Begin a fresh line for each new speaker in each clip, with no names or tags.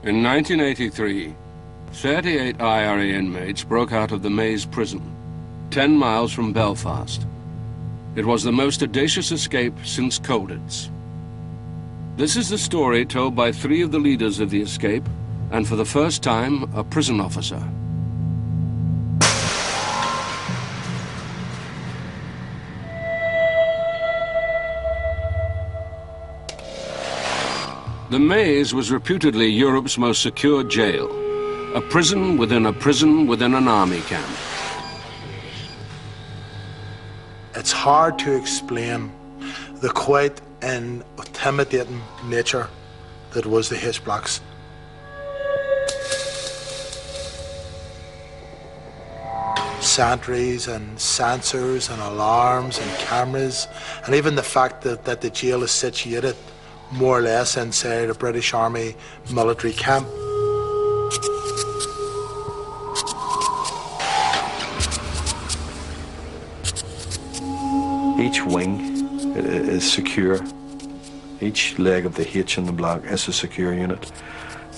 In 1983, 38 IRA inmates broke out of the Maze prison, 10 miles from Belfast. It was the most audacious escape since Colditz. This is the story told by 3 of the leaders of the escape, and for the first time, a prison officer. The Maze was reputedly Europe's most secure jail, a prison within a prison within an army camp.
It's hard to explain the quite intimidating nature that was the H blocks. Sentries and sensors and alarms and cameras, and even the fact that the jail is situated more or less inside a British Army military camp.
Each wing is secure. Each leg of the H in the block is a secure unit.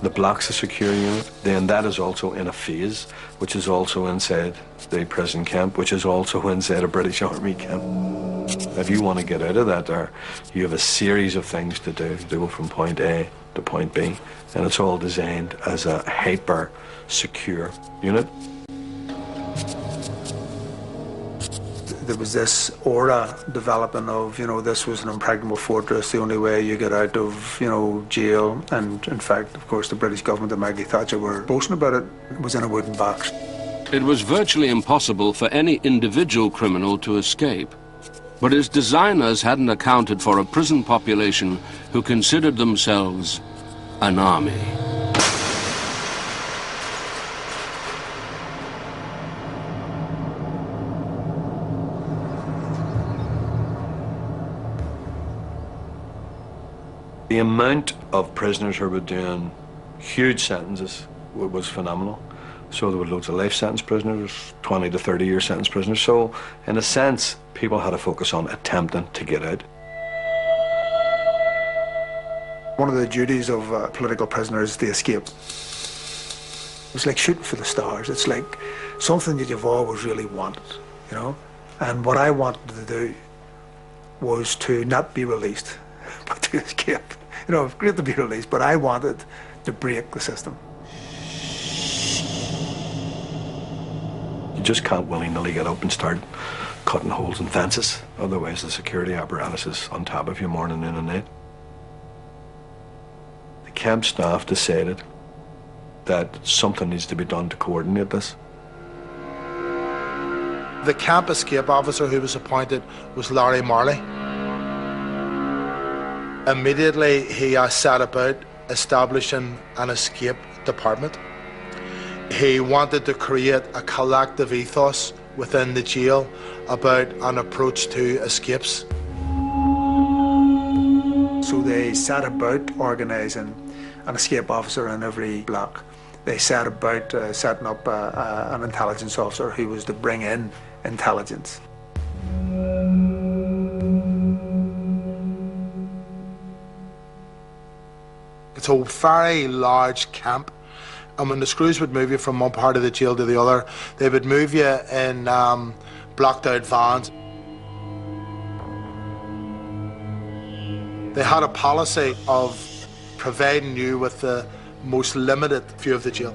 The block's a secure unit. Then that is also in a phase, which is also inside the prison camp, which is also inside a British Army camp. If you want to get out of that there, you have a series of things to do to go from point A to point B, and it's all designed as a hyper secure unit.
There was this aura developing of, this was an impregnable fortress, the only way you get out of, jail. And in fact, of course, the British government and Maggie Thatcher were boasting about it. It was in a wooden box.
It was virtually impossible for any individual criminal to escape. But its designers hadn't accounted for a prison population who considered themselves an army.
The amount of prisoners who were doing huge sentences was phenomenal. So there were loads of life sentence prisoners, 20 to 30 year sentence prisoners. So in a sense, people had to focus on attempting to get out.
One of the duties of political prisoners is the escape. It's like shooting for the stars. It's like something that you've always really wanted, And what I wanted to do was to not be released, but to escape. It's great to be released, but I wanted to break the system.
You just can't willy-nilly get up and start cutting holes in fences. Otherwise, the security apparatus is on top of you morning, noon and night. The camp staff decided that something needs to be done to coordinate this.
The camp escape officer who was appointed was Larry Marley. Immediately, he set about establishing an escape department. He wanted to create a collective ethos within the jail about an approach to escapes.
So they set about organising an escape officer in every block. They set about setting up an intelligence officer who was to bring in intelligence.
It's a very large camp, and when the screws would move you from one part of the jail to the other, they would move you in blocked out vans. They had a policy of providing you with the most limited view of the jail.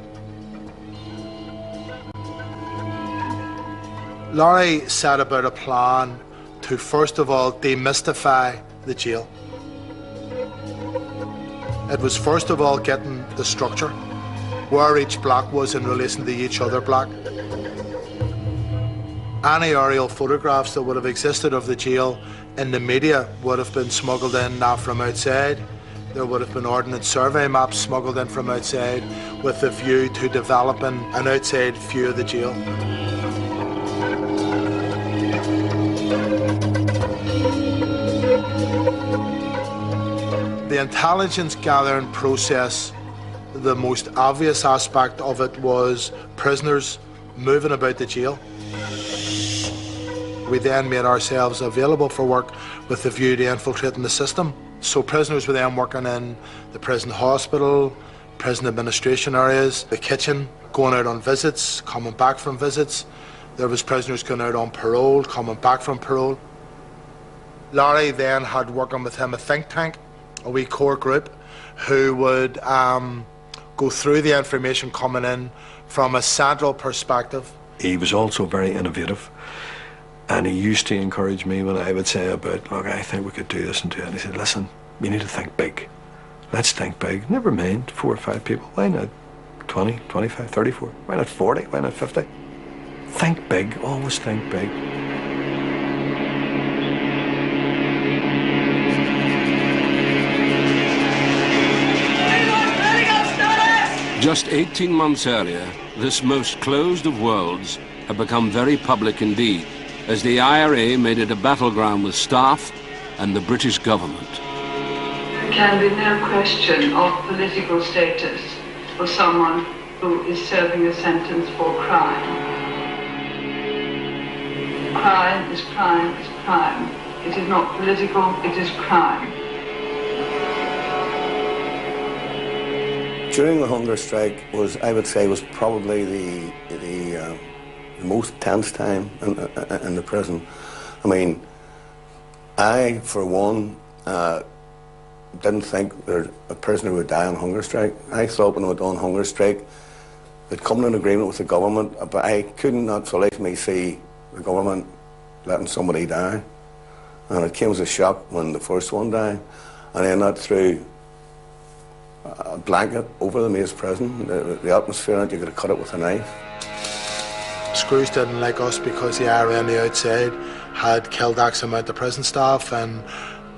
Larry set about a plan to first of all demystify the jail. It was first of all getting the structure, where each block was in relation to each other block. Any aerial photographs that would have existed of the jail in the media would have been smuggled in from outside. There would have been ordnance survey maps smuggled in from outside with the view to developing an outside view of the jail. The intelligence gathering process, the most obvious aspect of it was prisoners moving about the jail. We then made ourselves available for work with the view to infiltrating the system. So prisoners were then working in the prison hospital, prison administration areas, the kitchen, going out on visits, coming back from visits. There was prisoners going out on parole, coming back from parole. Larry then had working with him a think tank, a wee core group, who would go through the information coming in from a central perspective.
He was also very innovative, and he used to encourage me when I would say about, look, I think we could do this and do that. And he said, listen, you need to think big. Let's think big. Never mind 4 or 5 people. Why not 20, 25, 34? Why not 40? Why not 50? Think big. Always think big.
Just 18 months earlier, this most closed of worlds had become very public indeed, as the IRA made it a battleground with staff and the British government.
There can be no question of political status for someone who is serving a sentence for crime. Crime is crime is crime. It is not political, it is crime.
During the hunger strike I would say, was probably the most tense time in the prison. I mean, I, for one, didn't think that a prisoner would die on hunger strike. I thought when we were on hunger strike, they'd come to an agreement with the government, but I could not for life of me see the government letting somebody die. And it came as a shock when the first one died, and then that threw a blanket over the Maze prison. The atmosphere in it, you could have cut it with a knife.
Screws didn't like us because the IRA on the outside had killed X amount of prison staff, and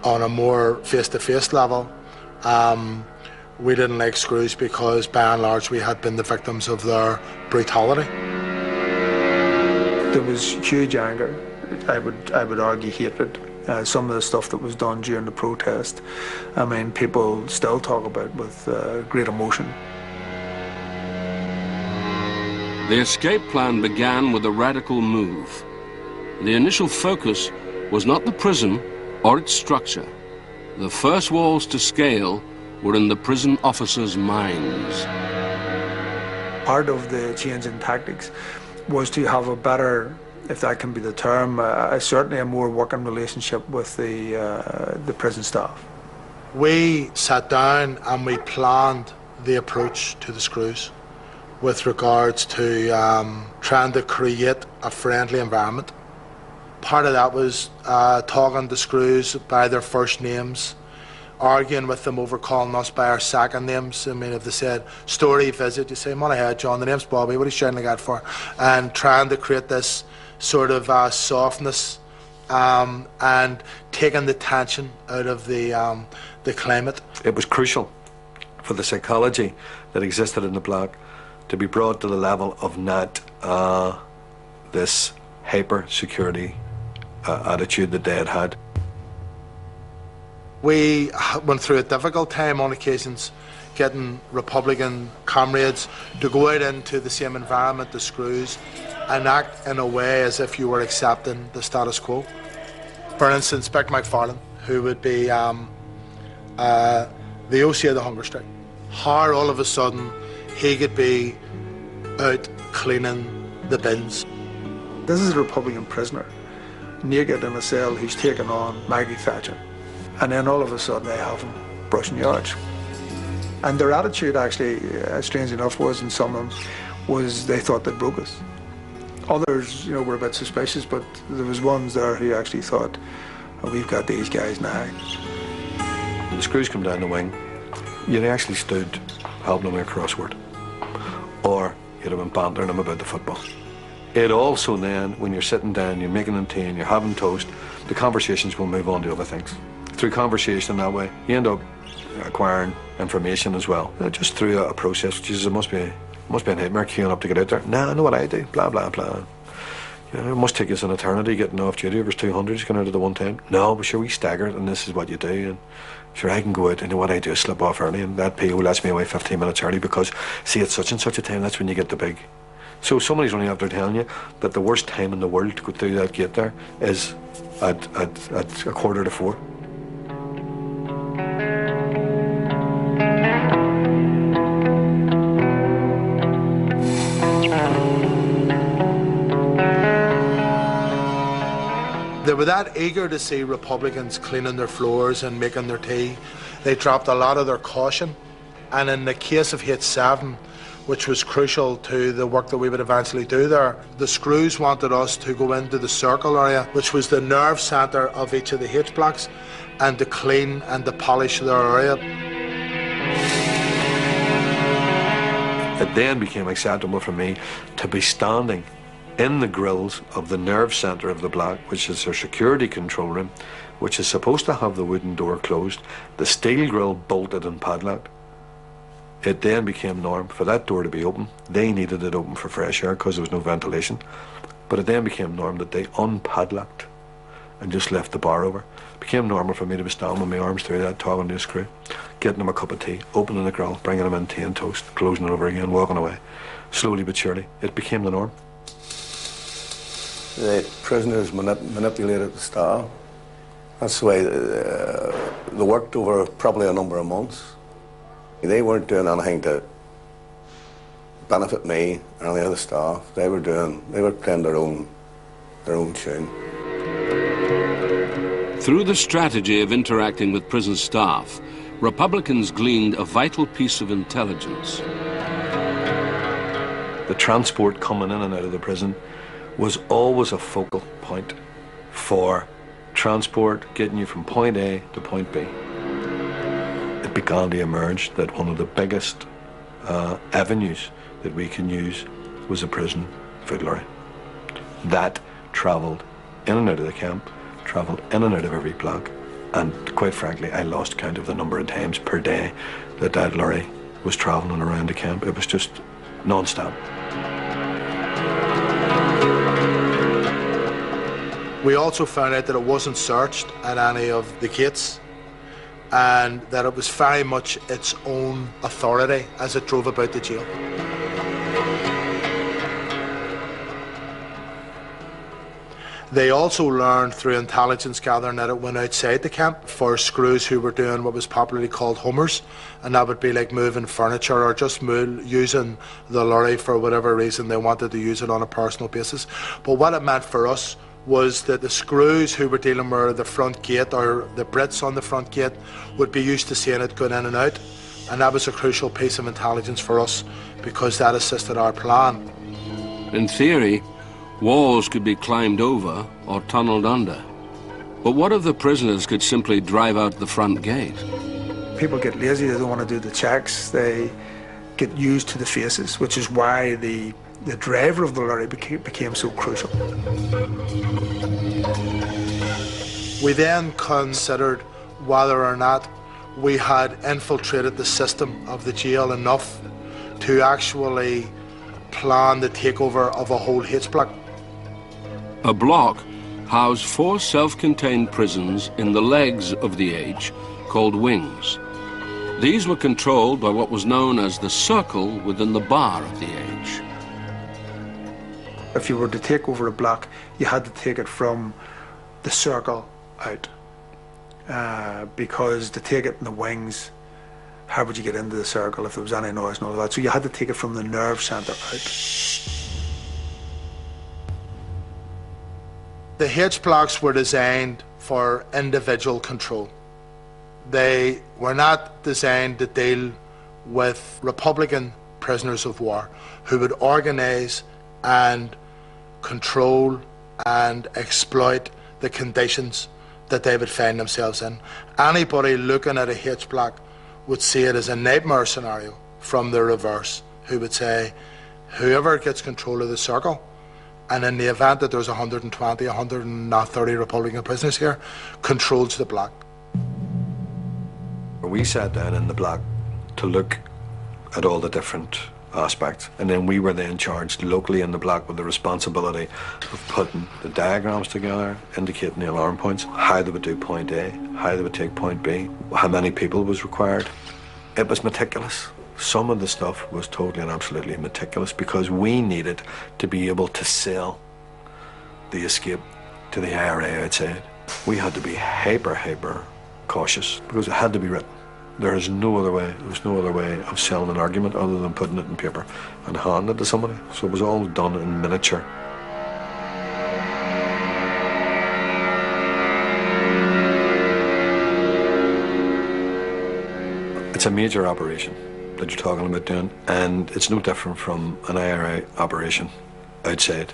on a more face-to-face level, we didn't like Screws because by and large we had been the victims of their brutality.
There was huge anger, I would argue hatred. Some of the stuff that was done during the protest, I mean, people still talk about with great emotion.
The escape plan began with a radical move. The initial focus was not the prison or its structure. The first walls to scale were in the prison officers' minds.
Part of the change in tactics was to have a better, if that can be the term, certainly a more working relationship with the prison staff.
We sat down and we planned the approach to the Screws with regards to trying to create a friendly environment. Part of that was talking to Screws by their first names, arguing with them over calling us by our second names. I mean, if they said story visit, you say, "Money ahead, John, the name's Bobby, what are you shouting like that for?" And trying to create this sort of softness and taking the tension out of the climate.
It was crucial for the psychology that existed in the bloc to be brought to the level of not this hyper-security attitude that they had had.
We went through a difficult time on occasions getting Republican comrades to go out into the same environment as Screws and act in a way as if you were accepting the status quo. For instance, Mick McFarlane, who would be the OC of the hunger strike. How all of a sudden he could be out cleaning the bins.
This is a Republican prisoner, naked in a cell, who's taken on Maggie Thatcher. And then all of a sudden they have him brushing yards. And their attitude actually, strange enough, was in some of them, was they thought they broke us. Others, you know, were a bit suspicious, but there was ones there who actually thought, oh, we've got these guys now.
When the Screws come down the wing, you'd actually stood helping them with a crossword, or you'd have been bantering them about the football. It also then, when you're sitting down, you're making them tea and you're having toast, the conversations will move on to other things. Through conversation that way, you end up acquiring information as well, just through a process, which is, it must be a nightmare queuing up to get out there. Nah, I know what I do, blah, blah, blah. You know, it must take us an eternity getting off duty. There's 200s going out at the one time. No, but sure, we stagger it, and this is what you do. And sure, I can go out, and what I do is slip off early, and that PO lets me away 15 minutes early because, see, at such and such a time, that's when you get the big. So somebody's running after telling you that the worst time in the world to go through that gate there is at 3:45.
They were that eager to see Republicans cleaning their floors and making their tea, they dropped a lot of their caution. And in the case of H7, which was crucial to the work that we would eventually do there, the Screws wanted us to go into the circle area, which was the nerve centre of each of the H blocks, and to clean and to polish their area.
It then became acceptable for me to be standing in the grills of the nerve centre of the block, which is their security control room, which is supposed to have the wooden door closed, the steel grill bolted and padlocked. It then became norm for that door to be open. They needed it open for fresh air because there was no ventilation. But it then became norm that they unpadlocked and just left the bar over. It became normal for me to be standing with my arms through that, talking to a screw, getting them a cup of tea, opening the grill, bringing them in tea and toast, closing it over again, walking away. Slowly but surely, it became the norm.
The prisoners manipulated the staff. That's the way they worked over probably a number of months. They weren't doing anything to benefit me or any of the staff. They were playing their own tune.
Through the strategy of interacting with prison staff, Republicans gleaned a vital piece of intelligence.
The transport coming in and out of the prison was always a focal point for transport getting you from point A to point B. It began to emerge that one of the biggest avenues that we can use was a prison food lorry. That travelled in and out of the camp, travelled in and out of every block, and quite frankly, I lost count of the number of times per day that that lorry was travelling around the camp. It was just non-stop.
We also found out that it wasn't searched at any of the gates, and that it was very much its own authority as it drove about the jail. They also learned through intelligence gathering that it went outside the camp for screws who were doing what was popularly called homers, and that would be like moving furniture or just using the lorry for whatever reason they wanted to use it on a personal basis. But what it meant for us was that the screws who were dealing with the front gate, or the Brits on the front gate, would be used to seeing it going in and out, and that was a crucial piece of intelligence for us because that assisted our plan.
In theory, walls could be climbed over or tunnelled under. But what if the prisoners could simply drive out the front gate?
People get lazy, they don't want to do the checks, they get used to the faces, which is why the driver of the lorry became so crucial.
We then considered whether or not we had infiltrated the system of the jail enough to actually plan the takeover of a whole H block.
A block housed 4 self-contained prisons in the legs of the H, called wings. These were controlled by what was known as the circle within the bar of the H.
If you were to take over a block, you had to take it from the circle out, because to take it in the wings, how would you get into the circle if there was any noise and all that? So you had to take it from the nerve centre out.
The H blocks were designed for individual control. They were not designed to deal with Republican prisoners of war who would organise and control and exploit the conditions that they would find themselves in. Anybody looking at a H block would see it as a nightmare scenario from the reverse, who would say, whoever gets control of the circle, and in the event that there's 120, 130 Republican prisoners here, controls the block.
We sat down in the block to look at all the different aspects, and then we were then charged locally in the block with the responsibility of putting the diagrams together, indicating the alarm points, how they would do point A, how they would take point B, how many people was required. It was meticulous. Some of the stuff was totally and absolutely meticulous because we needed to be able to sell the escape to the IRA outside. We had to be hyper cautious because it had to be written. There is no other way. There was no other way of selling an argument other than putting it in paper and handing it to somebody. So it was all done in miniature. It's a major operation that you're talking about doing, and it's no different from an IRA operation outside,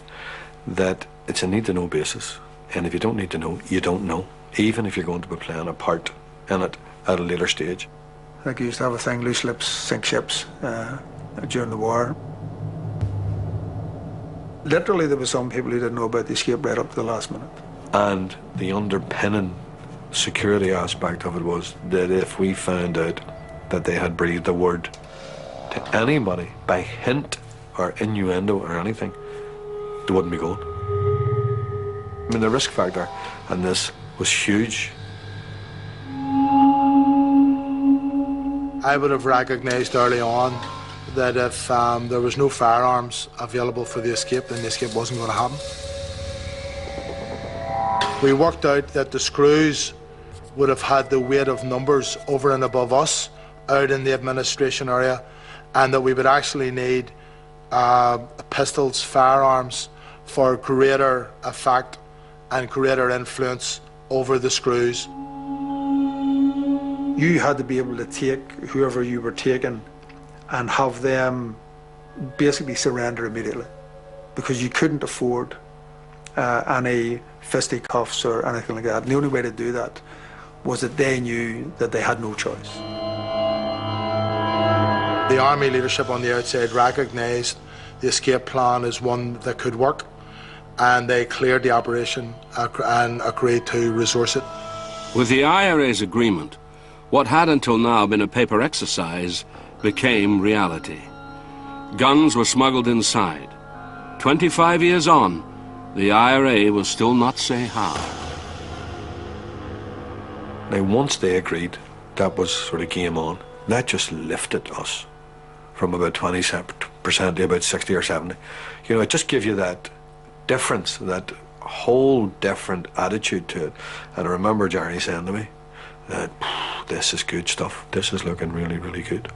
that it's a need-to-know basis, and if you don't need to know, you don't know, even if you're going to be playing a part in it at a later stage.
I think you used to have a thing, loose lips sink ships, during the war. Literally, there were some people who didn't know about the escape right up to the last minute.
And the underpinning security aspect of it was that if we found out that they had breathed a word to anybody by hint or innuendo or anything, they wouldn't be going. I mean, the risk factor in this was huge.
I would have recognised early on that if there was no firearms available for the escape, then the escape wasn't going to happen. We worked out that the screws would have had the weight of numbers over and above us out in the administration area, and that we would actually need pistols, firearms, for greater effect and greater influence over the screws.
You had to be able to take whoever you were taking and have them basically surrender immediately, because you couldn't afford any fisticuffs or anything like that. And the only way to do that was that they knew that they had no choice.
The army leadership on the outside recognised the escape plan as one that could work, and they cleared the operation and agreed to resource it.
With the IRA's agreement, what had until now been a paper exercise became reality. Guns were smuggled inside. 25 years on, the IRA will still not say how.
Now, once they agreed, that was sort of game on. That just lifted us from about 20% to about 60 or 70. You know, it just gives you that difference, that whole different attitude to it. And I remember Jerry saying to me that this is good stuff. This is looking really, really good.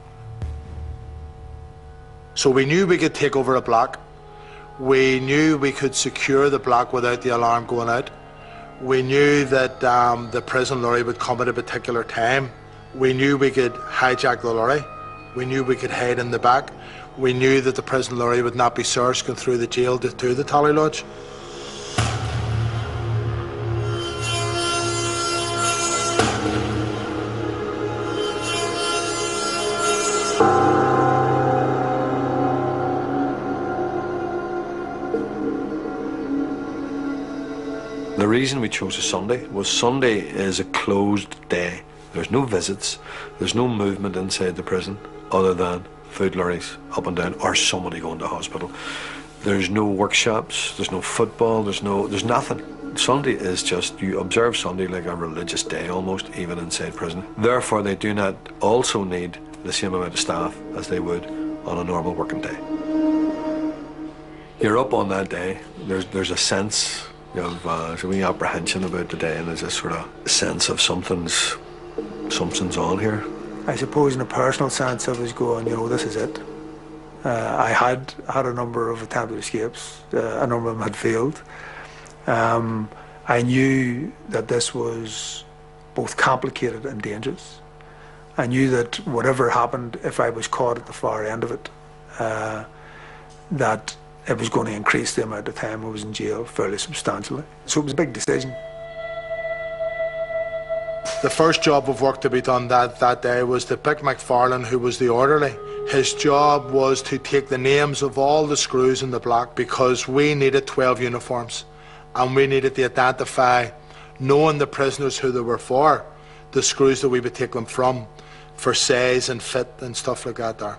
So we knew we could take over a block. We knew we could secure the block without the alarm going out. We knew that the prison lorry would come at a particular time. We knew we could hijack the lorry. We knew we could hide in the back. We knew that the prison lorry would not be searched going through the jail to the Tally Lodge.
The reason we chose a Sunday was Sunday is a closed day. There's no visits, there's no movement inside the prison other than food lorries up and down or somebody going to hospital. There's no workshops, there's no football, there's nothing. Sunday is just, you observe Sunday like a religious day almost, even inside prison. Therefore, they do not also need the same amount of staff as they would on a normal working day. You're up on that day, there's a sense of a wee apprehension about the day, and there's a sort of sense of something's on here.
I suppose in a personal sense I was going, you know, this is it. I had a number of attempted escapes, a number of them had failed. I knew that this was both complicated and dangerous. I knew that whatever happened, if I was caught at the far end of it, that it was going to increase the amount of time I was in jail fairly substantially. So it was a big decision.
The first job of work to be done that day was to pick McFarlane, who was the orderly. His job was to take the names of all the screws in the block, because we needed 12 uniforms and we needed to identify, knowing the prisoners who they were for, the screws that we would take them from for size and fit and stuff like that there.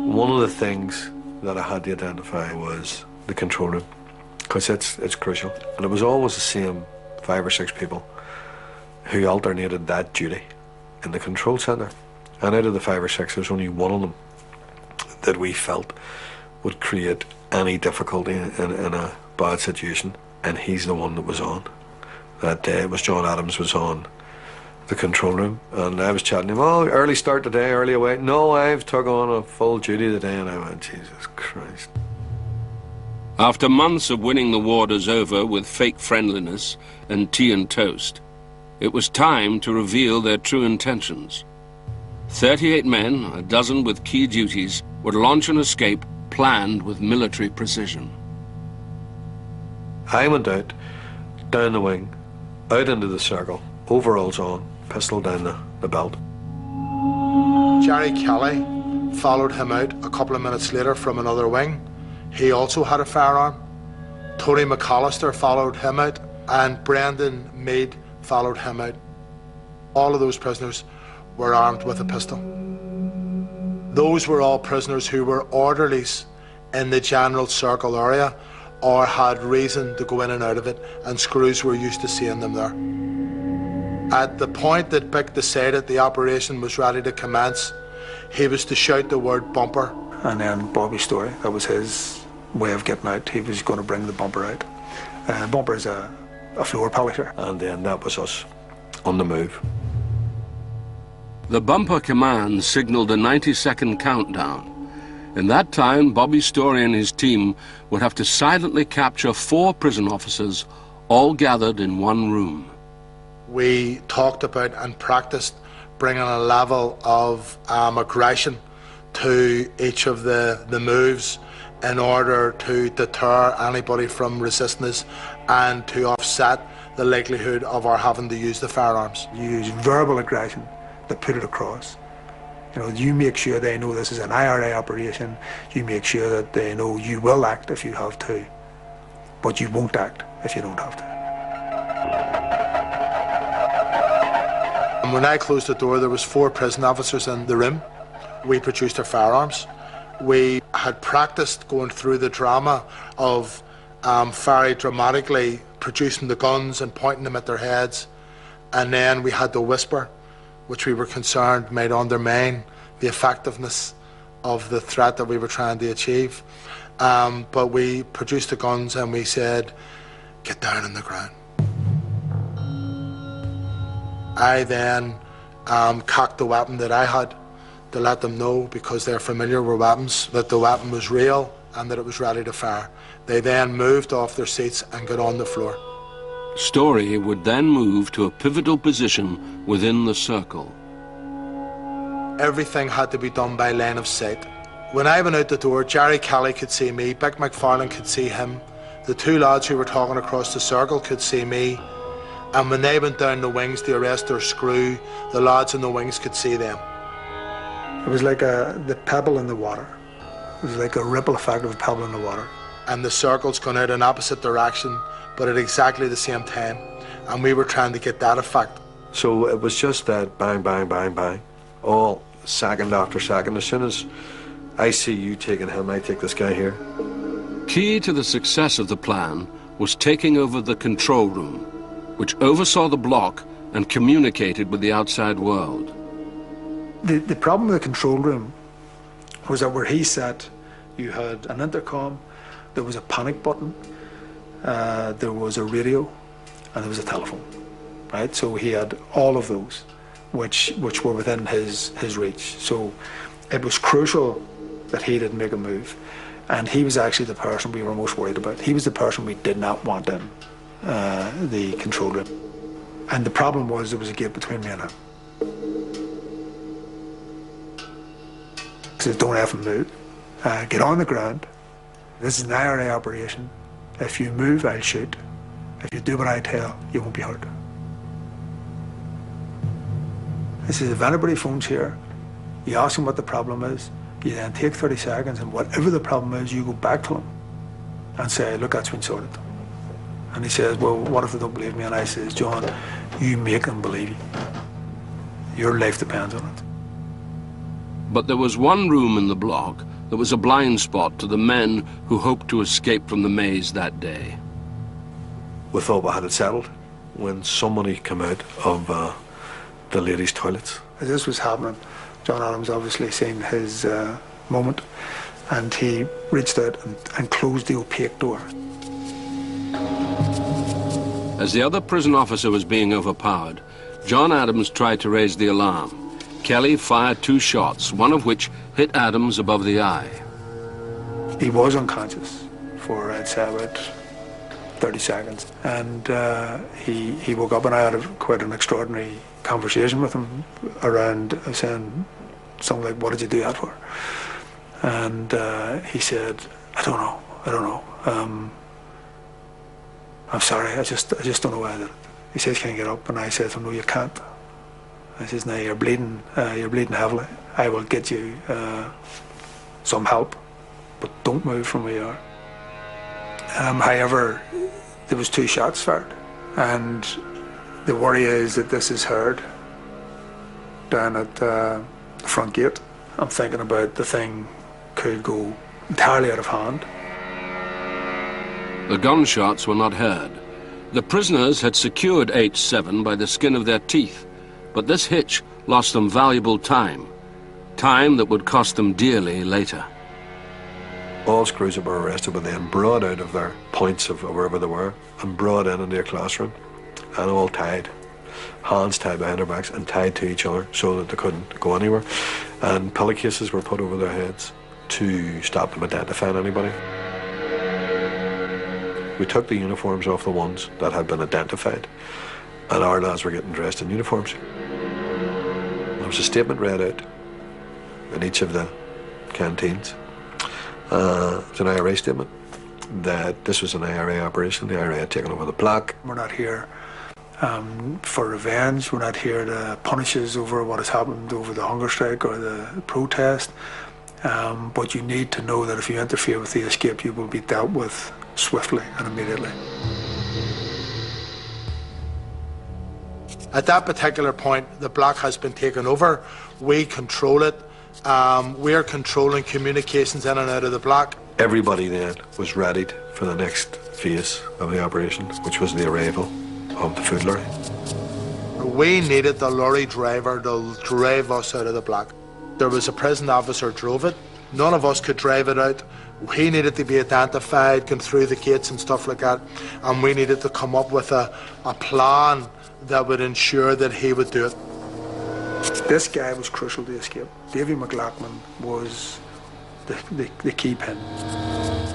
One of the things that I had to identify was the control room, because it's crucial. And it was always the same 5 or 6 people who alternated that duty in the control centre. And out of the 5 or 6, there's only one of them that we felt would create any difficulty in a bad situation, and he's the one that was on. That day it was John Adams was on the control room, and I was chatting to him, oh, early start today, early away. No, I've took on a full duty today, and I went, Jesus Christ.
After months of winning the warders over with fake friendliness and tea and toast, It was time to reveal their true intentions. 38 men, a dozen with key duties, would launch an escape planned with military precision.
I went out, down the wing, out into the circle, overalls on, pistol down the belt.
Jerry Kelly followed him out a couple of minutes later from another wing. He also had a firearm. Tony McAllister followed him out, and Brendan Meade followed him out. All of those prisoners were armed with a pistol. Those were all prisoners who were orderlies in the general circle area or had reason to go in and out of it, and Screws were used to seeing them there. At the point that Bick decided the operation was ready to commence, he was to shout the word bumper.
And then Bobby Story, that was his way of getting out. He was going to bring the bumper out. Bumper is a floor polisher.
And then that was us on the move.
The bumper command signaled a 90-second countdown. In that time, Bobby Story and his team would have to silently capture 4 prison officers, all gathered in one room.
We talked about and practiced bringing a level of aggression to each of the moves in order to deter anybody from resisting us and to offset the likelihood of our having to use the firearms.
You use verbal aggression to put it across. You know, you make sure they know this is an IRA operation. You make sure that they know you will act if you have to, but you won't act if you don't have to.
And when I closed the door, there was 4 prison officers in the room. We produced our firearms. We had practiced going through the drama of very dramatically producing the guns and pointing them at their heads. And then we had to whisper, which we were concerned might undermine the effectiveness of the threat that we were trying to achieve. But we produced the guns and we said, get down on the ground. I then cocked the weapon that I had to let them know, because they're familiar with weapons, that the weapon was real and that it was ready to fire. They then moved off their seats and got on the floor.
Story would then move to a pivotal position within the circle.
Everything had to be done by line of sight. When I went out the door, Jerry Kelly could see me, Bick McFarlane could see him, the 2 lads who were talking across the circle could see me, and when they went down the wings to arrest their screw, the lads in the wings could see them.
It was like the pebble in the water. It was like a ripple effect of a pebble in the water.
And the circle's gone out in opposite direction, but at exactly the same time. And we were trying to get that effect.
So it was just that bang, bang, bang, bang, all second after second. As soon as I see you taking him, I take this guy here.
Key to the success of the plan was taking over the control room, which oversaw the block and communicated with the outside world.
The problem with the control room was that where he sat, you had an intercom, there was a panic button, there was a radio, and there was a telephone, right? So he had all of those, which were within his reach. So it was crucial that he didn't make a move, and he was actually the person we were most worried about. He was the person we did not want in the control room. And the problem was there was a gate between me and him. He said, don't have him move. Get on the ground. This is an IRA operation. If you move, I'll shoot. If you do what I tell, you won't be hurt. He says, if anybody phones here, you ask them what the problem is, you then take 30 seconds, and whatever the problem is, you go back to them and say, look, that's been sorted. And he says, well, what if they don't believe me? And I says, John, you make them believe you. Your life depends on it.
But there was one room in the block that was a blind spot to the men who hoped to escape from the maze that day.
We thought we had it settled when somebody came out of the ladies' toilets.
As this was happening, John Adams obviously seen his moment, and he reached out and closed the opaque door.
As the other prison officer was being overpowered, John Adams tried to raise the alarm. Kelly fired 2 shots, one of which hit Adams above the eye.
He was unconscious for, I'd say, about 30 seconds. And he woke up, and I had quite an extraordinary conversation with him around saying something like, "What did you do that for?" And he said, I don't know. I'm sorry, I just don't know why I did it. He says, "Can you get up?" And I said to him, "No, you can't." I says, "Now you're bleeding heavily. I will get you some help, but don't move from where you are." However, there was 2 shots fired, and the worry is that this is heard down at the front gate. I'm thinking about the thing could go entirely out of hand.
The gunshots were not heard. The prisoners had secured H7 by the skin of their teeth, but this hitch lost them valuable time that would cost them dearly later.
All screws that were arrested were then brought out of their points of wherever they were and brought into a classroom, and all tied, hands tied behind their backs and tied to each other so that they couldn't go anywhere. And pillowcases were put over their heads to stop them identifying anybody. We took the uniforms off the ones that had been identified, and our lads were getting dressed in uniforms. There was a statement read out in each of the canteens. It's an IRA statement that this was an IRA operation. The IRA had taken over the block.
We're not here for revenge. We're not here to punish us over what has happened over the hunger strike or the protest. But you need to know that if you interfere with the escape, you will be dealt with swiftly and immediately.
At that particular point, the block has been taken over. We control it. We're controlling communications in and out of the block.
Everybody then was readied for the next phase of the operation, which was the arrival of the food lorry.
We needed the lorry driver to drive us out of the block. There was a prison officer drove it. None of us could drive it out. He needed to be identified, going through the gates and stuff like that, and we needed to come up with a plan that would ensure that he would do it.
This guy was crucial to the escape. Davy McLaughlin was the key pin.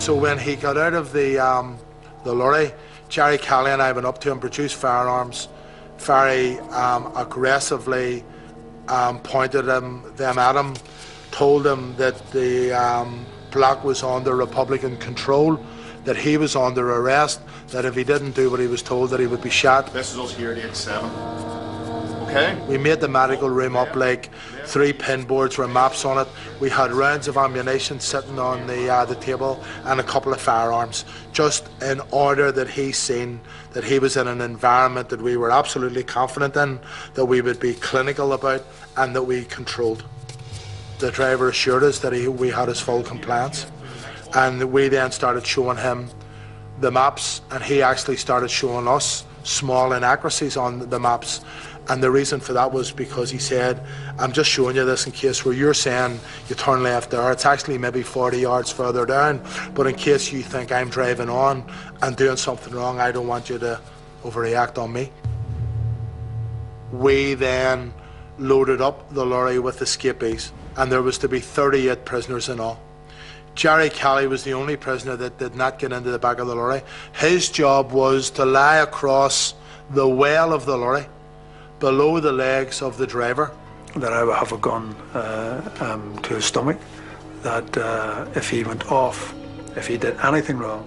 So when he got out of the lorry, Jerry Kelly and I went up to him, produced firearms, very aggressively pointed them at him, told him that the block was under Republican control, that he was under arrest, that if he didn't do what he was told, that he would be shot.
This is us here at H7. Okay.
We made the medical room up like 3 pin boards with maps on it. We had rounds of ammunition sitting on the table and a couple of firearms, just in order that he's seen that he was in an environment that we were absolutely confident in, that we would be clinical about, and that we controlled. The driver assured us that we had his full compliance, and we then started showing him the maps, and he actually started showing us small inaccuracies on the maps. And the reason for that was because he said, "I'm just showing you this in case where you're saying you turn left there, it's actually maybe 40 yards further down, but in case you think I'm driving on and doing something wrong, I don't want you to overreact on me." We then loaded up the lorry with escapees, and there was to be 38 prisoners in all. Jerry Kelly was the only prisoner that did not get into the back of the lorry. His job was to lie across the well of the lorry, below the legs of the driver.
That I would have a gun to his stomach, that if he went off, if he did anything wrong,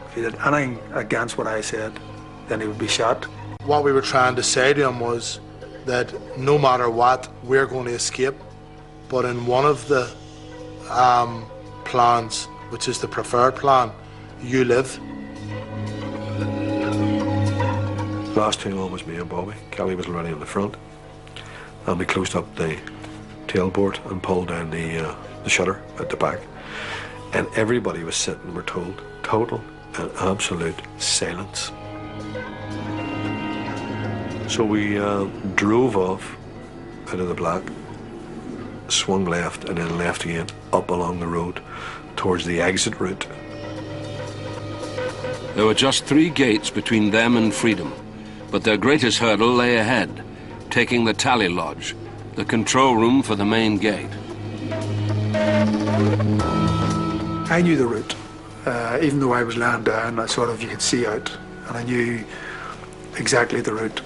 if he did anything against what I said, then he would be shot. What we were trying to say to him was that no matter what, we're going to escape, but in one of the plans, which is the preferred plan, you live.
Last two on was me and Bobby. Kelly was already in the front, and we closed up the tailboard and pulled down the shutter at the back, and everybody was sitting, we're told, total and absolute silence. So we drove off out of the block, swung left and then left again up along the road towards the exit route.
There were just 3 gates between them and freedom, but their greatest hurdle lay ahead, taking the tally lodge, the control room for the main gate.
I knew the route. even though I was lying down, you could see out, and I knew exactly the route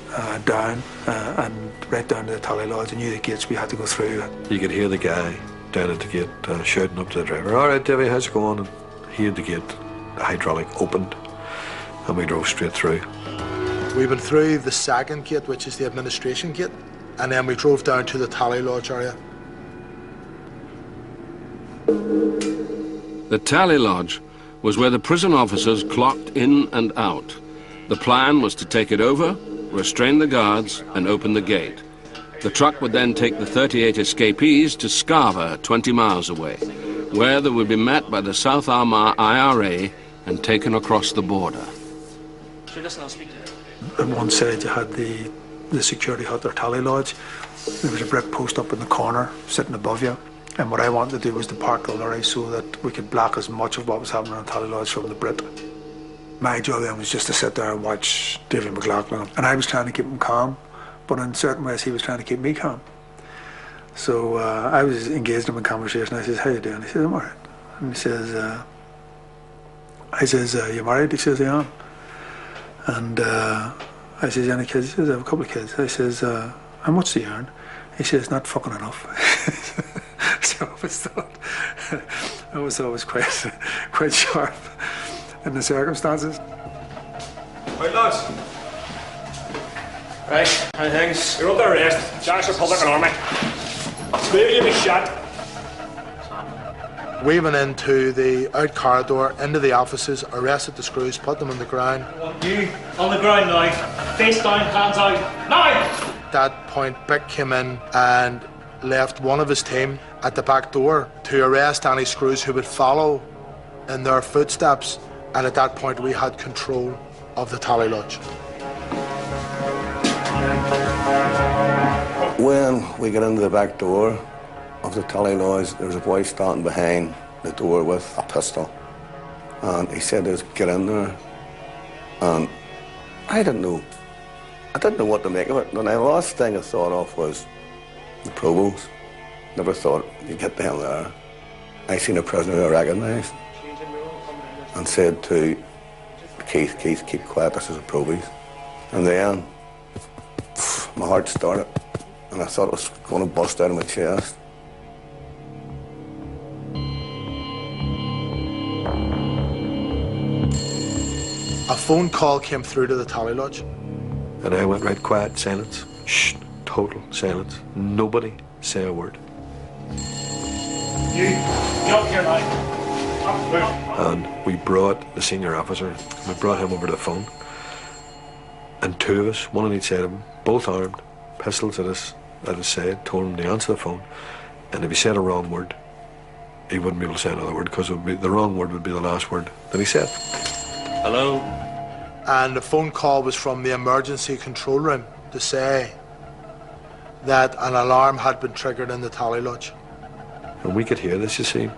down and right down to the Tally Lodge. I knew the gates we had to go through.
You could hear the guy down at the gate shouting up to the driver, "All right, Davy, how's it going?" And he had the gate, the hydraulic opened, and we drove straight through.
We went through the second gate, which is the administration gate, and then we drove down to the Tally Lodge area.
The Tally Lodge was where the prison officers clocked in and out. The plan was to take it over, restrain the guards, and open the gate. The truck would then take the 38 escapees to Scarva, 20 miles away, where they would be met by the South Armagh IRA and taken across the border.
On one side you had the security hut or Tally Lodge. There was a brick post up in the corner sitting above you, and what I wanted to do was to park the lorry so that we could block as much of what was happening on Tally Lodge from the Brit. My job then was just to sit there and watch David McLaughlin, and I was trying to keep him calm, but in certain ways he was trying to keep me calm. So I was engaged in a conversation. I says, "How you doing?" He says, "I'm all right." And he says, I says, "You married?" He says, "I am." And I says, "Any kids?" He says, "I have a couple of kids." I says, "How much do you earn?" He says, "Not fucking enough." So I always thought I was always quite sharp in the circumstances.
Right, lads. Right, how things? You're under arrest. Irish Republican Army. Three of you be shot.
We went into the out corridor, into the offices, arrested the screws, put them on the ground.
You on the ground now. Face down, hands out. Now!
At that point, Bick came in and left one of his team at the back door to arrest any screws who would follow in their footsteps. And at that point, we had control of the Tally Lodge.
When we got into the back door of the Tally Lodge, there was a boy standing behind the door with a pistol. And he said, "Get in there." And I didn't know what to make of it. And the last thing I thought of was the Provost. Never thought you'd get down there. I seen a prisoner I recognised and said to Keith, "Keep quiet, this is a Provost." And then my heart started, and I thought it was going to bust out of my chest.
A phone call came through to the Tally Lodge.
And I went right quiet, silence. Shh, total silence. Nobody say a word.
You, get up here now.
And we brought the senior officer, we brought him over to the phone. And two of us, one on each side of him, both armed, pistols at his side, told him to answer the phone. And if he said a wrong word, he wouldn't be able to say another word, because the wrong word would be the last word that he said.
Hello?
And the phone call was from the emergency control room to say that an alarm had been triggered in the Tally Lodge.
And we could hear this, you see.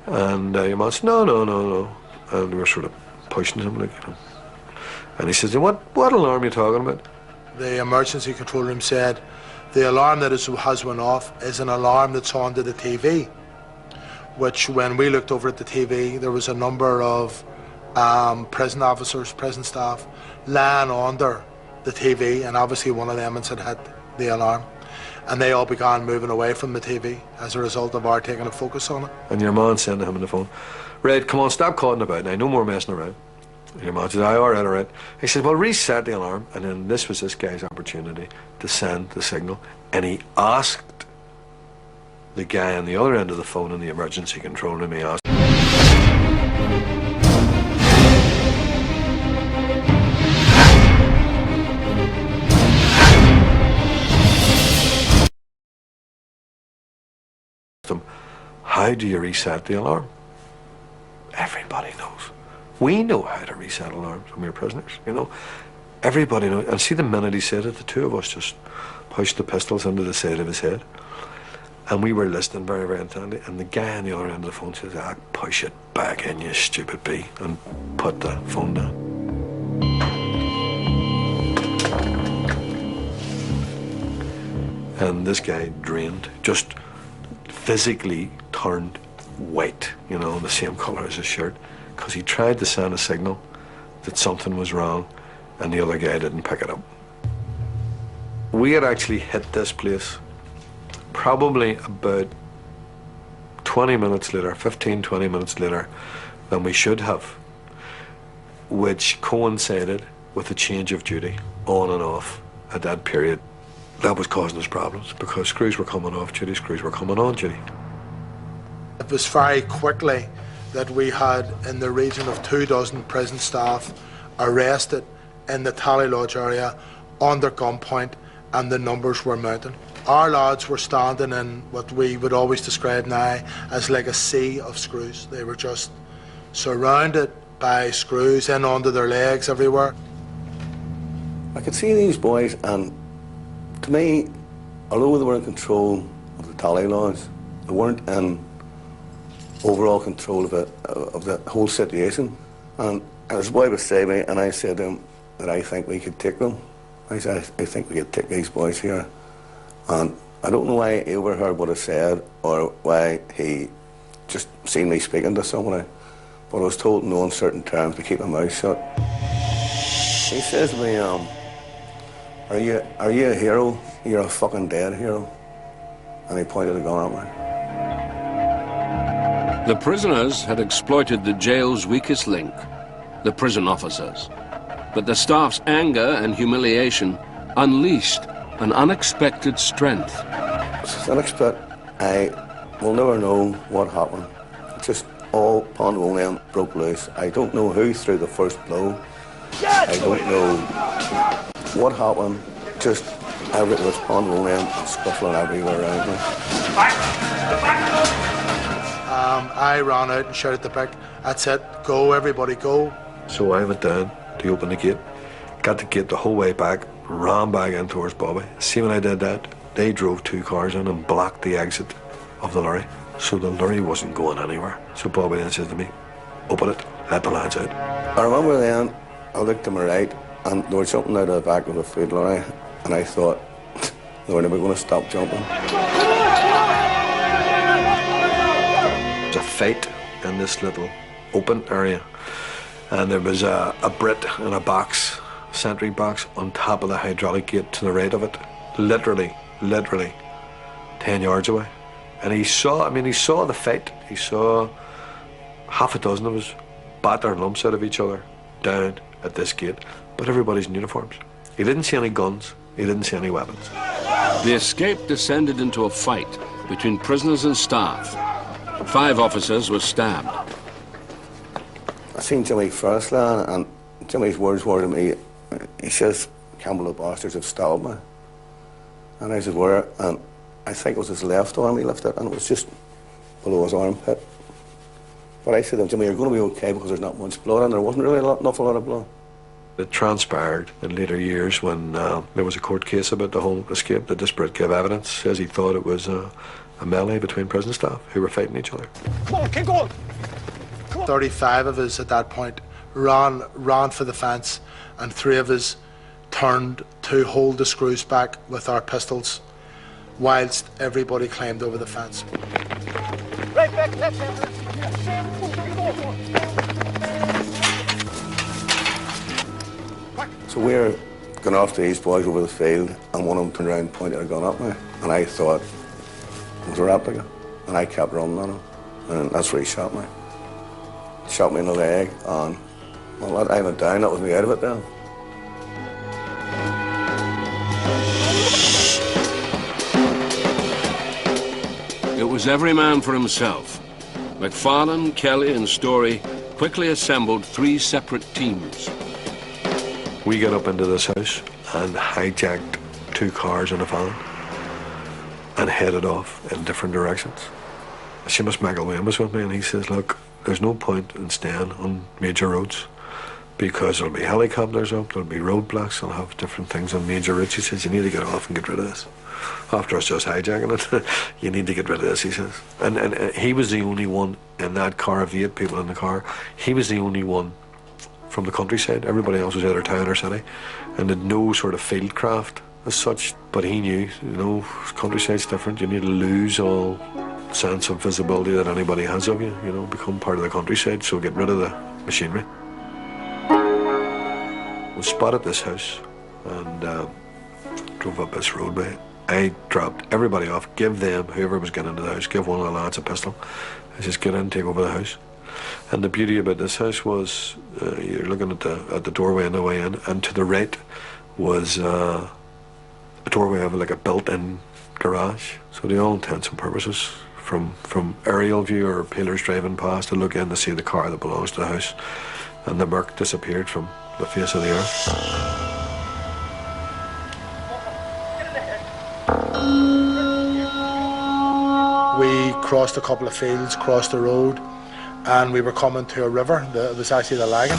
And your man said, no. And we were sort of pushing him, like, you know. And he says, what alarm are you talking about?
The emergency control room said the alarm that has went off is an alarm that's on to the TV, which when we looked over at the TV, there was a number of prison officers, prison staff, lying under the TV, and obviously one of them had hit the alarm. And they all began moving away from the TV as a result of our taking a focus on it.
And your man said to him on the phone, "Red, come on, stop calling about now, no more messing around." And your man said, all right. He said, "Well, reset the alarm." And then this was this guy's opportunity to send the signal. And he asked the guy on the other end of the phone in the emergency control room, he asked, him, "How do you reset the alarm?" Everybody knows. We know how to reset alarms when we're prisoners, you know. Everybody knows. And see, the minute he said it, the two of us just pushed the pistols into the side of his head. And we were listening very, very intently. And the guy on the other end of the phone says, "Push it back in, you stupid bee," and put the phone down. And this guy drained, just physically turned white, you know, the same colour as his shirt, because he tried to send a signal that something was wrong and the other guy didn't pick it up. We had actually hit this place probably about 20 minutes later, 15, 20 minutes later than we should have, which coincided with a change of duty on and off at that period. That was causing us problems because screws were coming off duty, screws were coming on duty.
It was very quickly that we had in the region of 24 prison staff arrested in the Tally Lodge area under gunpoint, and the numbers were mounting. Our lads were standing in what we would always describe now as like a sea of screws. They were just surrounded by screws in onto their legs everywhere.
I could see these boys, and to me, although they were in control of the Tally Lodge, they weren't in overall control of it, of the whole situation. And this boy beside me, and I said to him that I think we could take them. I said, I think we could take these boys here. And I don't know why he overheard what I said or why he just seen me speaking to somebody, but I was told in no uncertain terms to keep my mouth shut. He says to me, are you a hero? You're a fucking dead hero. And he pointed a gun at me.
The prisoners had exploited the jail's weakest link, the prison officers. But the staff's anger and humiliation unleashed an unexpected strength.
It's unexpected. I will never know what happened. Just all pandemonium broke loose. I don't know who threw the first blow. I don't know what happened. Just everything was pandemonium, scuffling everywhere around me.
I ran out and shouted the back, "That's it, go, everybody go."
So I went down to open the gate, got the gate the whole way back, ran back in towards Bobby. See, when I did that, they drove 2 cars in and blocked the exit of the lorry. So the lorry wasn't going anywhere. So Bobby then said to me, open it, let the lads out.
I remember then, I looked to my right, and there was something out of the back of the food lorry, and I thought, they were never going to stop jumping.
There's a fight in this little open area, and there was a Brit in a box, sentry box, on top of the hydraulic gate to the right of it, literally 10 yards away. And he saw the fight. He saw half a dozen of us battering lumps out of each other down at this gate, but everybody's in uniforms. He didn't see any guns, he didn't see any weapons.
The escape descended into a fight between prisoners and staff. 5 officers were stabbed.
I seen Jimmy first, and Jimmy's words were to me, he says, "Campbell, the bastards have stabbed me." And I said, "Where?" And I think it was his left arm he lifted, and it was just below his armpit. But I said to him, "Jimmy, you're going to be okay because there's not much blood," and there wasn't really an awful lot of blood.
It transpired in later years when there was a court case about the whole escape. The disparate gave evidence, says he thought it was a melee between prison staff who were fighting each other.
Come on, keep going.
35 of us at that point ran for the fence, and 3 of us turned to hold the screws back with our pistols, whilst everybody climbed over the fence.
Right back, left hand.
So we're going after these boys over the field, and one of them turned around and pointed a gun at me, and I thought it was a replica, and I kept running at him, and that's where he shot me. He shot me in the leg, and well, I went down, that was me out of it then.
It was every man for himself. McFarlane, Kelly and Story quickly assembled 3 separate teams.
We got up into this house and hijacked 2 cars and a van and headed off in different directions. Seamus McElwain was with me, and he says, "Look, there's no point in staying on major roads because there'll be helicopters up, there'll be roadblocks, they'll have different things on major roads." He says, "You need to get off and get rid of this. After us just hijacking it, you need to get rid of this," he says. And he was the only one in that car of 8 people in the car. He was the only one from the countryside. Everybody else was either town or city, and had no sort of field craft as such. But he knew, countryside's different. You need to lose all sense of visibility that anybody has of you, you know, become part of the countryside, so get rid of the machinery. We spotted this house and drove up this roadway. I dropped everybody off, give them, whoever was getting into the house, give one of the lads a pistol. I just get in, take over the house. And the beauty about this house was, you're looking at the doorway on the way in, and to the right was a doorway of like a built-in garage. So to all intents and purposes, from aerial view or peelers driving past, to look in to see the car that belongs to the house, and the murk disappeared from the face of the earth.
We crossed a couple of fields, crossed the road, and we were coming to a river. It was actually the Lagan.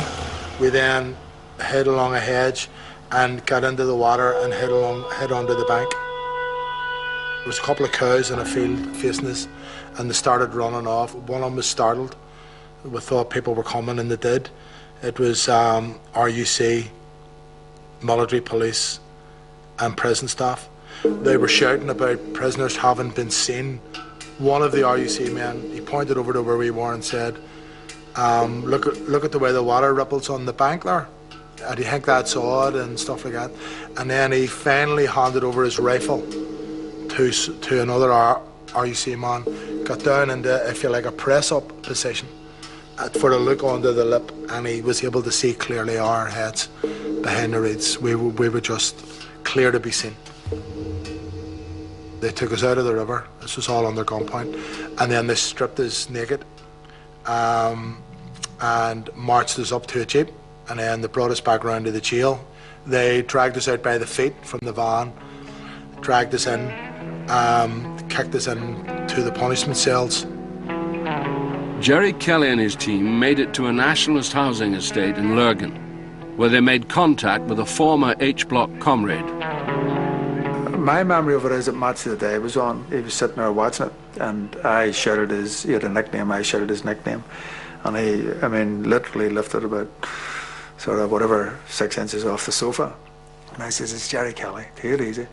We then hid along a hedge and got into the water and hid onto the bank. There was a couple of cows in a field facing us, and they started running off. One of them was startled. We thought people were coming, and they did. It was RUC, military police, and prison staff. They were shouting about prisoners having been seen. One of the RUC men, he pointed over to where we were and said, look at the way the water ripples on the bank there. And he think that's odd and stuff like that. And then he finally handed over his rifle to another RUC man, got down into, if you like, a press-up position for a look under the lip, and he was able to see clearly our heads behind the reeds. We were just clear to be seen. They took us out of the river. This was all under gunpoint, and then they stripped us naked and marched us up to a jeep, and then they brought us back round to the jail. They dragged us out by the feet from the van, dragged us in, kicked us into the punishment cells.
Jerry Kelly and his team made it to a nationalist housing estate in Lurgan, where they made contact with a former H-Block comrade.
My memory of it is that Match of the Day was on. He was sitting there watching it, and I shouted he had a nickname, I shouted his nickname. And he, I mean, literally lifted about sort of whatever 6 inches off the sofa. And I says, "It's Jerry Kelly, take it easy."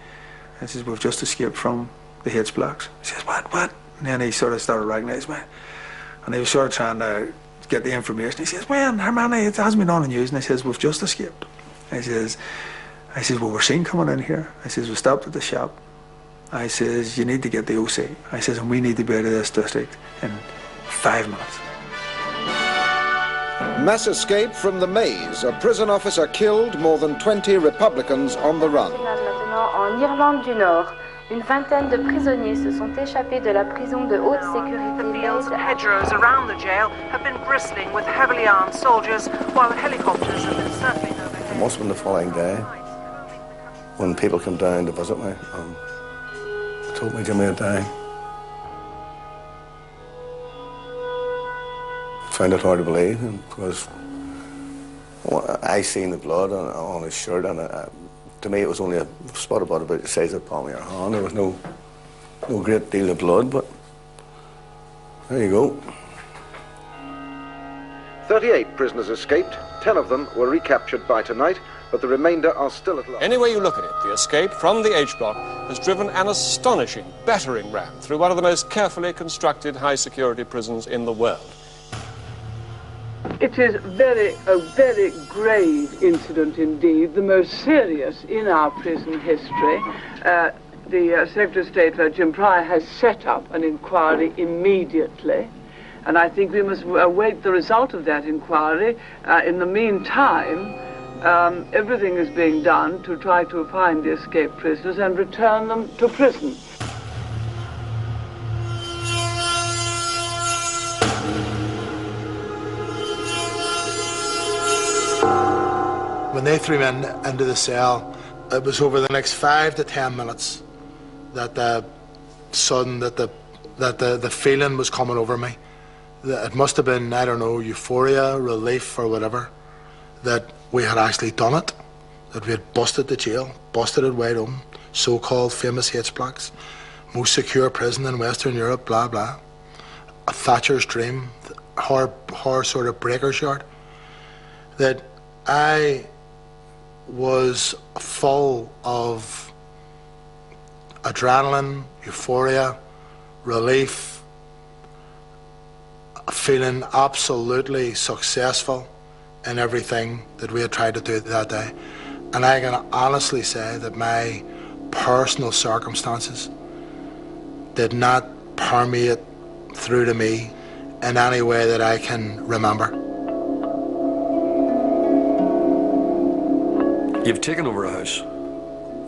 I says, "We've just escaped from the H-Blocks." He says, What? And then he sort of started recognising me. And he was sort of trying to get the information. He says, "When, Hermani, it hasn't been on the news." And I says, "We've just escaped." I says, "Well, we're seen coming in here." I says, "We stopped at the shop." I says, "You need to get the OC." I says, "And we need to be out of this district in 5 minutes."
Mass escape from the maze. A prison officer killed, more than 20 Republicans on the run.
Maintenant, en Irlande du Nord, une vingtaine de prisonniers se sont échappés de la prison de haute sécurité.
The fields and hedgerows around the jail have been bristling with heavily armed soldiers, while helicopters have been circling overhead.
It must have been the following day when people came down to visit me. They told me Jimmy had died. I found it hard to believe, because I seen the blood on his shirt, and to me it was only a spot about the size of the palm of your hand. There was no great deal of blood, but there you go.
38 prisoners escaped. 10 of them were recaptured by tonight, but the remainder are still at large.
Any way you look at it, the escape from the H-Block has driven an astonishing battering ram through one of the most carefully constructed high-security prisons in the world.
It is a very grave incident indeed, the most serious in our prison history. The Secretary of State, Jim Pryor, has set up an inquiry immediately, and I think we must await the result of that inquiry. In the meantime, everything is being done to try to find the escaped prisoners and return them to prison.
When they threw me into the cell, it was over the next 5 to 10 minutes that the feeling was coming over me. It must have been, I don't know, euphoria, relief, or whatever, that we had actually done it, that we had busted the jail, busted it wide open, so-called famous H-Blocks, most secure prison in Western Europe, blah, blah. A Thatcher's dream, her sort of breaker's yard, that I was full of adrenaline, euphoria, relief, feeling absolutely successful in everything that we had tried to do that day. And I can honestly say that my personal circumstances did not permeate through to me in any way that I can remember.
You've taken over a house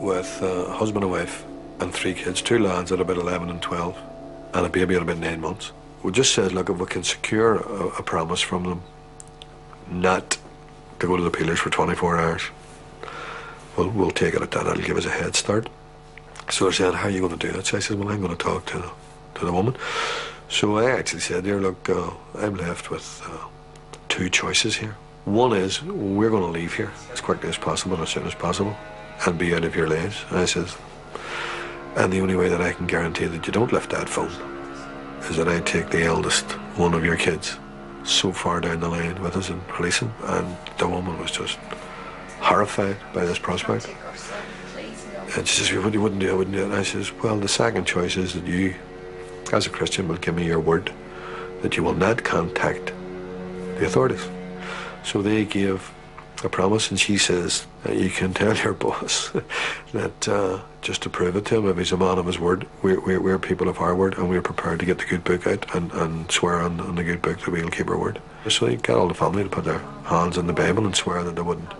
with a husband and wife and 3 kids, 2 lads at about 11 and 12, and a baby at about 9 months. We just said, look, if we can secure a promise from them not to go to the peelers for 24 hours, we'll take it at that. That'll give us a head start. So I said, how are you going to do that? So I said, well, I'm going to talk to the woman. So I actually said, here, look, I'm left with 2 choices here. One is, we're going to leave here as quickly as possible, as soon as possible, and be out of your lives. And I says, and the only way that I can guarantee that you don't lift that phone is that I take the eldest one of your kids so far down the line with us and release him. And the woman was just horrified by this prospect. And she says, you wouldn't do it, I wouldn't do it. And I says, well, the second choice is that you, as a Christian, will give me your word that you will not contact the authorities. So they gave a promise, and she says, you can tell your boss that just to prove it to him, if he's a man of his word, we're people of our word, and we're prepared to get the good book out and swear on the good book that we'll keep our word. So they got all the family to put their hands on the Bible and swear that they wouldn't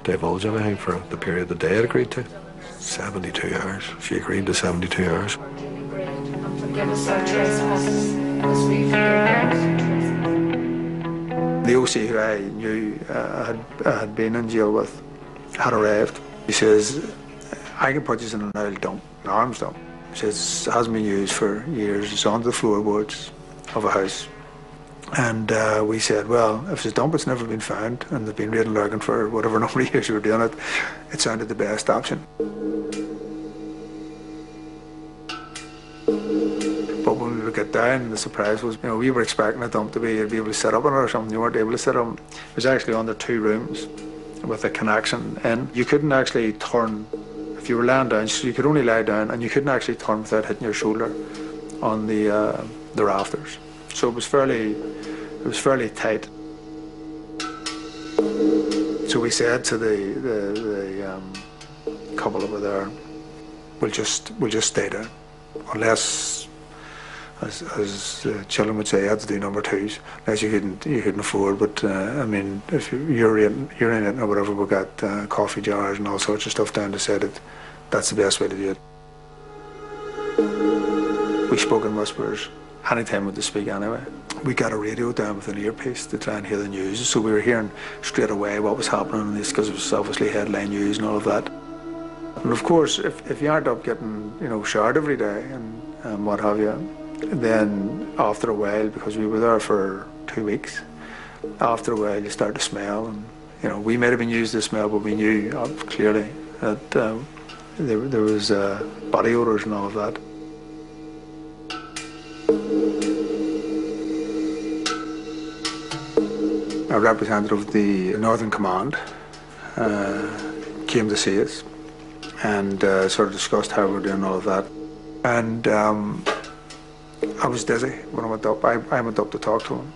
divulge anything for the period that they had agreed to. 72 hours. She agreed to 72 hours.
Forgive us our trespasses, as we forgive those.
The OC who I knew had been in jail with had arrived. He says, I can put you in an old dump, an arms dump. He says, it hasn't been used for years. It's on the floorboards of a house. And we said, well, if it's a dump, it's never been found, and they've been raiding lurking for whatever number of years we were doing it, it sounded the best option. But when we would get down, the surprise was, we were expecting a dump to be able to sit up on it or something. You weren't able to sit up. It was actually under 2 rooms with a connection in. You couldn't actually turn, if you were lying down, so you could only lie down, and you couldn't actually turn without hitting your shoulder on the rafters. So it was fairly tight. So we said to the couple that were there, we'll just stay there, unless, as the children would say, you had to do number 2s, unless you couldn't afford. But I mean, if you're in it or whatever, we got coffee jars and all sorts of stuff down to say that that's the best way to do it. We spoke in whispers. Anytime we could speak anyway. We got a radio down with an earpiece to try and hear the news, so we were hearing straight away what was happening in this, because it was obviously headline news and all of that. And of course, if you aren't up getting, showered every day and what have you, then after a while, because we were there for 2 weeks, after a while you start to smell, and we might have been used to smell, but we knew clearly that there was body odours and all of that. A representative of the Northern Command came to see us and sort of discussed how we were doing all of that. And I was dizzy when I went up. I went up to talk to him,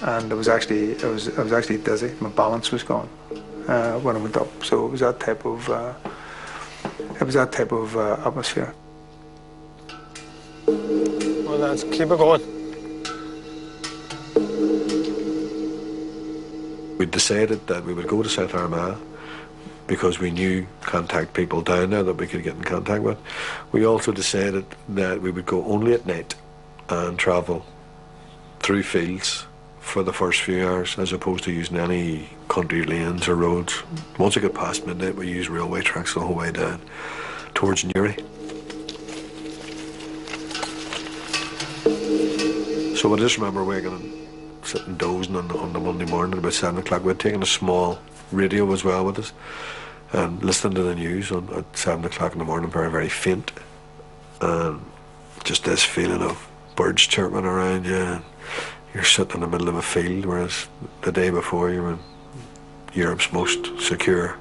and I was actually dizzy. My balance was gone when I went up. So it was that type of atmosphere.
Well, let's keep it going.
We decided that we would go to South Armagh because we knew contact people down there that we could get in contact with. We also decided that we would go only at night and travel through fields for the first few hours, as opposed to using any country lanes or roads. Once we got past midnight, we used railway tracks the whole way down towards Newry. So I just remember waking up, sitting dozing on the Monday morning at about 7 o'clock. We'd taken a small radio as well with us and listening to the news at 7 o'clock in the morning, very, very faint. And just this feeling of birds chirping around you, and you're sitting in the middle of a field, whereas the day before you were in Europe's most secure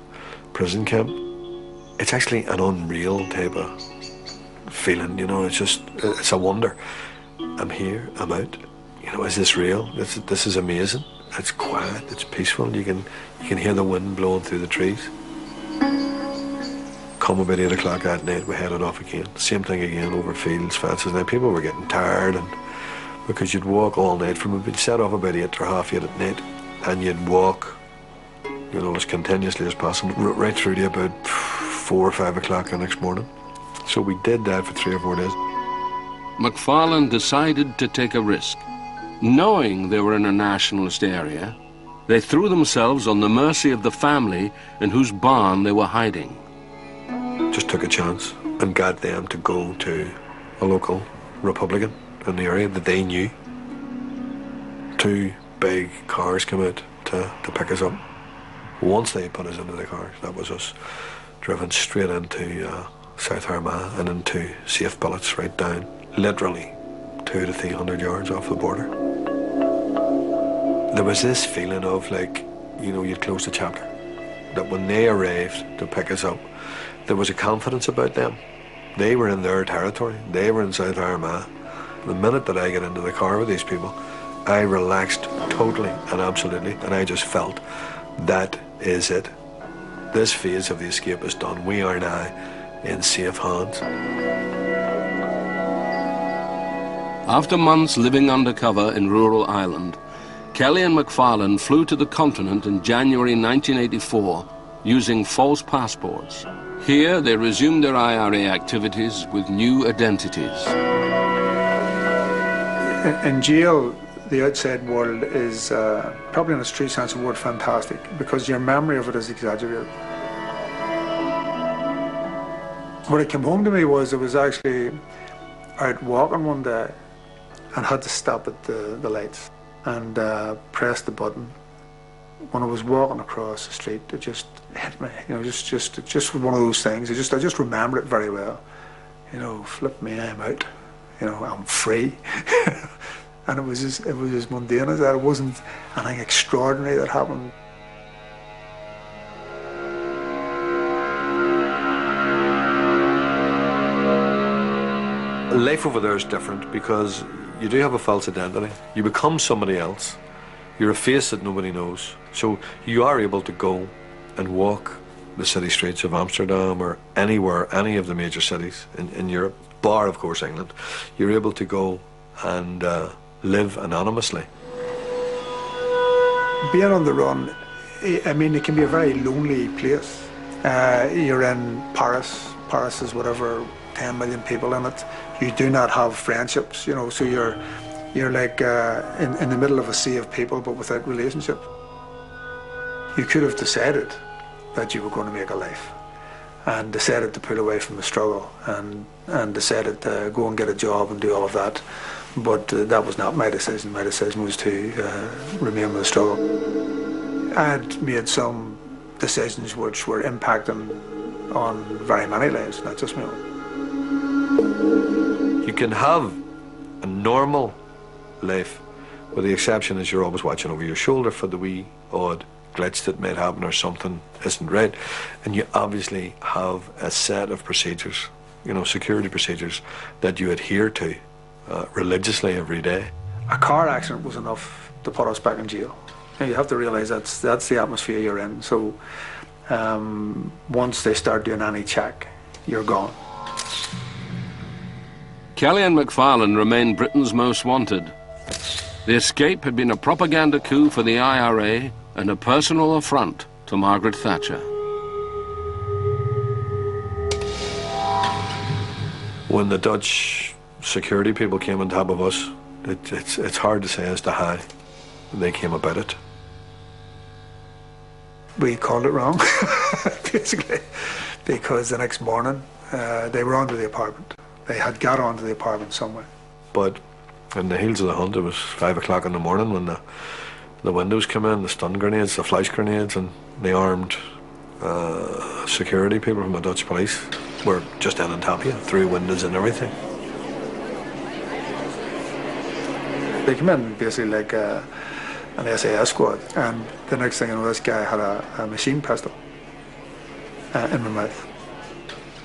prison camp. It's actually an unreal type of feeling, it's a wonder. I'm here, I'm out. you know, is this real? This is amazing. It's quiet, it's peaceful. You can hear the wind blowing through the trees. Come about 8 o'clock that night, we headed off again. Same thing again, over fields, fences. Now people were getting tired, and because you'd walk all night you'd set off about 8 or half 8 at night, and you'd walk, you know, as continuously as possible, right through to about 4 or 5 o'clock the next morning. So we did that for 3 or 4 days.
McFarlane decided to take a risk. Knowing they were in a nationalist area, they threw themselves on the mercy of the family in whose barn they were hiding.
Just took a chance and got them to go to a local Republican in the area that they knew. 2 big cars came out to pick us up. Once they put us into the cars, that was us driven straight into South Armagh and into safe billets right down, literally 200 to 300 yards off the border. There was this feeling of, like, you know, you'd closed a chapter. That when they arrived to pick us up, there was a confidence about them. They were in their territory. They were in South Armagh. The minute that I got into the car with these people, I relaxed totally and absolutely, and I just felt that is it. This phase of the escape is done. We are now in safe hands.
After months living undercover in rural Ireland, Kelly and McFarlane flew to the continent in January 1984 using false passports. Here they resumed their IRA activities with new identities.
In jail, the outside world is probably in its true sense of the word fantastic, because your memory of it is exaggerated. What came home to me was I was actually out walking one day and had to stop at the lights and press the button. When I was walking across the street, it just hit me. You know, just one of those things. I just remember it very well. You know, flip me, I'm out. You know, I'm free. And it was as mundane as that. It wasn't anything extraordinary that happened.
Life over there is different because you do have a false identity. You become somebody else. You're a face that nobody knows. So you are able to go and walk the city streets of Amsterdam or anywhere, any of the major cities in Europe, bar of course England. You're able to go and live anonymously.
Being on the run, I mean, it can be a very lonely place. You're in Paris. Paris is whatever, 10 million people in it. You do not have friendships, you know, so you're like in the middle of a sea of people but without relationship. You could have decided that you were going to make a life and decided to pull away from the struggle and decided to go and get a job and do all of that. But that was not my decision. My decision was to remain with the struggle. I had made some decisions which were impacting on very many lives, not just my own.
You can have a normal life, with the exception is you're always watching over your shoulder for the wee odd glitch that might happen or something isn't right. And you obviously have a set of procedures, you know, security procedures that you adhere to religiously every day.
A car accident was enough to put us back in jail. You have to realise that's the atmosphere you're in. So once they start doing any check, you're gone.
Kelly and McFarlane remained Britain's most wanted. The escape had been a propaganda coup for the IRA and a personal affront to Margaret Thatcher.
When the Dutch security people came on top of us, it's hard to say as to how they came about it.
We called it wrong, basically, because the next morning they were onto the apartment. They had got onto the apartment somewhere.
But in the heels of the hunt, it was 5 o'clock in the morning when the windows came in, the stun grenades, the flash grenades, and the armed security people from the Dutch police were just in on top of you, through windows and everything.
They came in basically like an SAS squad, and the next thing I know, this guy had a machine pistol in my mouth.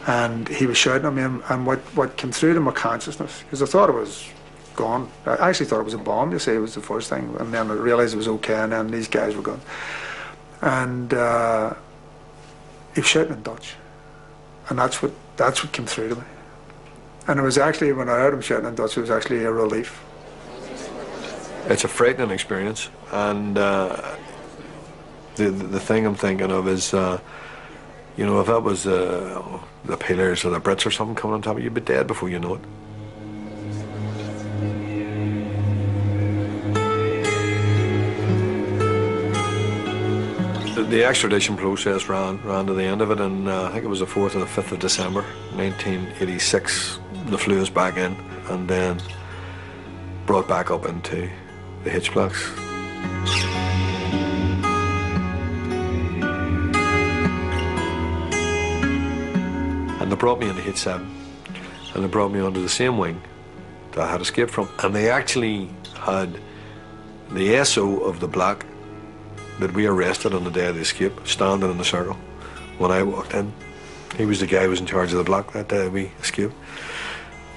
And he was shouting at me, and what came through to my consciousness, because I thought it was gone. I actually thought it was a bomb, you see, it was the first thing, and then I realised it was okay, and then these guys were gone. And he was shouting in Dutch, and that's what came through to me. And it was actually, when I heard him shouting in Dutch, it was actually a relief.
It's a frightening experience, and the thing I'm thinking of is, you know, if that was the Pillars or the Brits or something coming on top of you, you'd be dead before you know it. The extradition process ran to the end of it, and I think it was the 4th or the 5th of December 1986. They flew us back in and then brought back up into the H blocks. And they brought me into H7, and they brought me onto the same wing that I had escaped from. And they actually had the SO of the block that we arrested on the day of the escape standing in the circle when I walked in. He was the guy who was in charge of the block that day we escaped,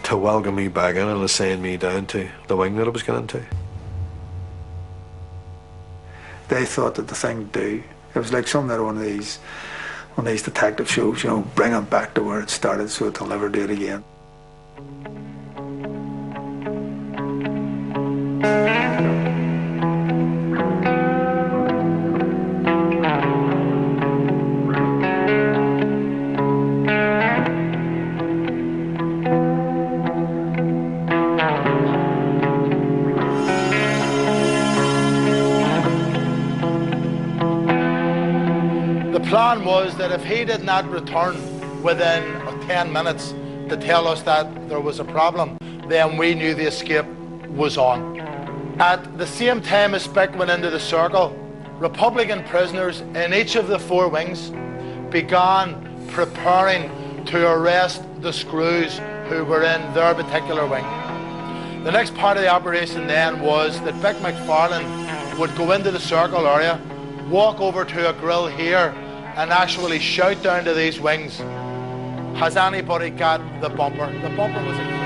to welcome me back in and assign me down to the wing that I was going into.
They thought that the thing to do, it was like something out of one of these detective shows, you know, bring them back to where it started so they'll never do it again.
The plan was that if he did not return within 10 minutes to tell us that there was a problem, then we knew the escape was on. At the same time as Bick went into the circle, Republican prisoners in each of the 4 wings began preparing to arrest the screws who were in their particular wing. The next part of the operation then was that Bick McFarlane would go into the circle area, walk over to a grill here, and actually shout down to these wings, "Has anybody got the bumper?" The bumper was a